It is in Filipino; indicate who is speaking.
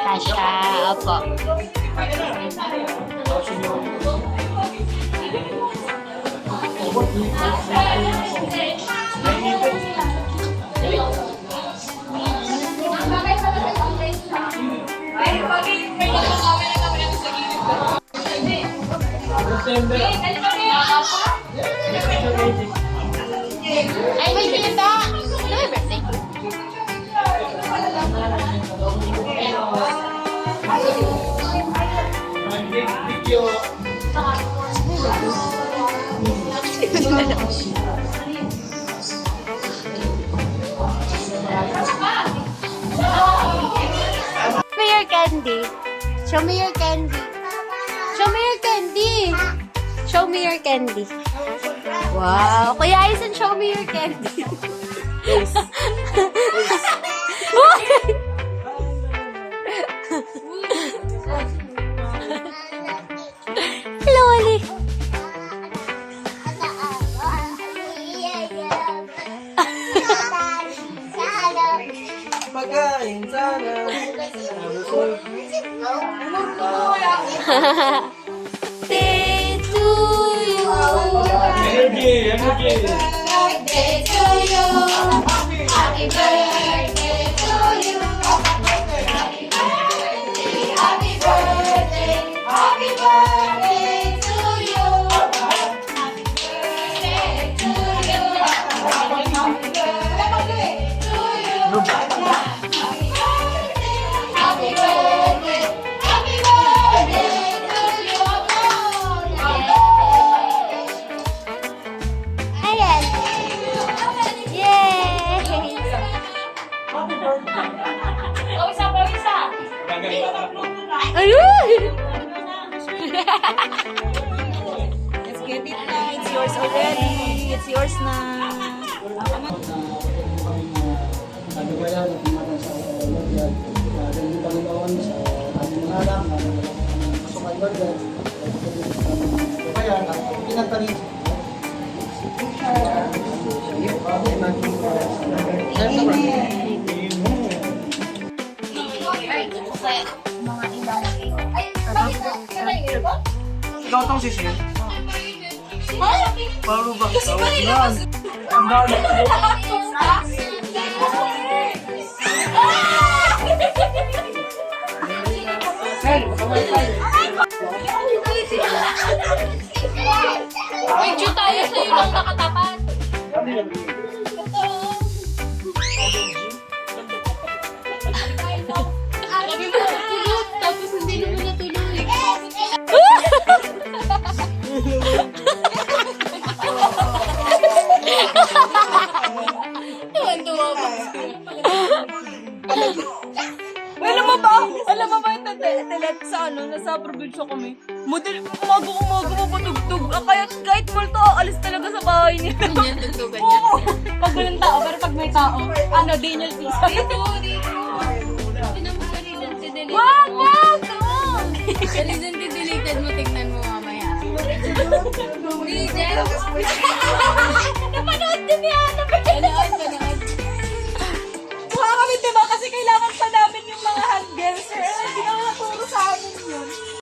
Speaker 1: Kasha, opo. Ay, may binita! Ano may birthday? Show me your candy. Show me your candy. Show me your candy. Show me your candy. Wow. Kuya Aizen, show me your candy. Hello, Ali.
Speaker 2: Pagkain sana.
Speaker 1: Day to you.
Speaker 2: Energy, energy.
Speaker 1: Birthday to you. Happy birthday to you. Happy birthday, happy birthday, happy birthday to you. Happy birthday to you. Happy birthday to you. Happy birthday, happy birthday to you. Ayan. Yay! Ayun!
Speaker 3: Let's get it na. It's yours already. It's yours na.
Speaker 2: Ano ba yan? Ang Panginoon sa ating mga anak, pasok ay Lord yan. Kaya, pinagtanin. Ikaw itong sisil? Paano ba? Tawag yan. Ang dami.
Speaker 1: Medyo tayo sa'yo lang nakatapat. Sabi mo natulog, tapos hindi naman natulog. Tuwan-tuwa ba?
Speaker 3: Alam mo ba yung telet sa nasa probinsya kami? Umaga mapatugtog. Kahit multo, alis talaga sa bahay niya.
Speaker 1: Ganyan, tugtugan niya.
Speaker 3: Oo. Pag walang tao, pero pag may tao, Daniel Pisa.
Speaker 1: Dito. Tinan mo sa recent deleted
Speaker 3: Wag!
Speaker 1: mo.
Speaker 3: Wag!
Speaker 1: Sa recent deleted mo, tingnan mo mamaya. Deleted?
Speaker 3: Napanood din yan!
Speaker 1: Panood.
Speaker 3: Mukha kami, diba? Kasi kailangan pa namin yung mga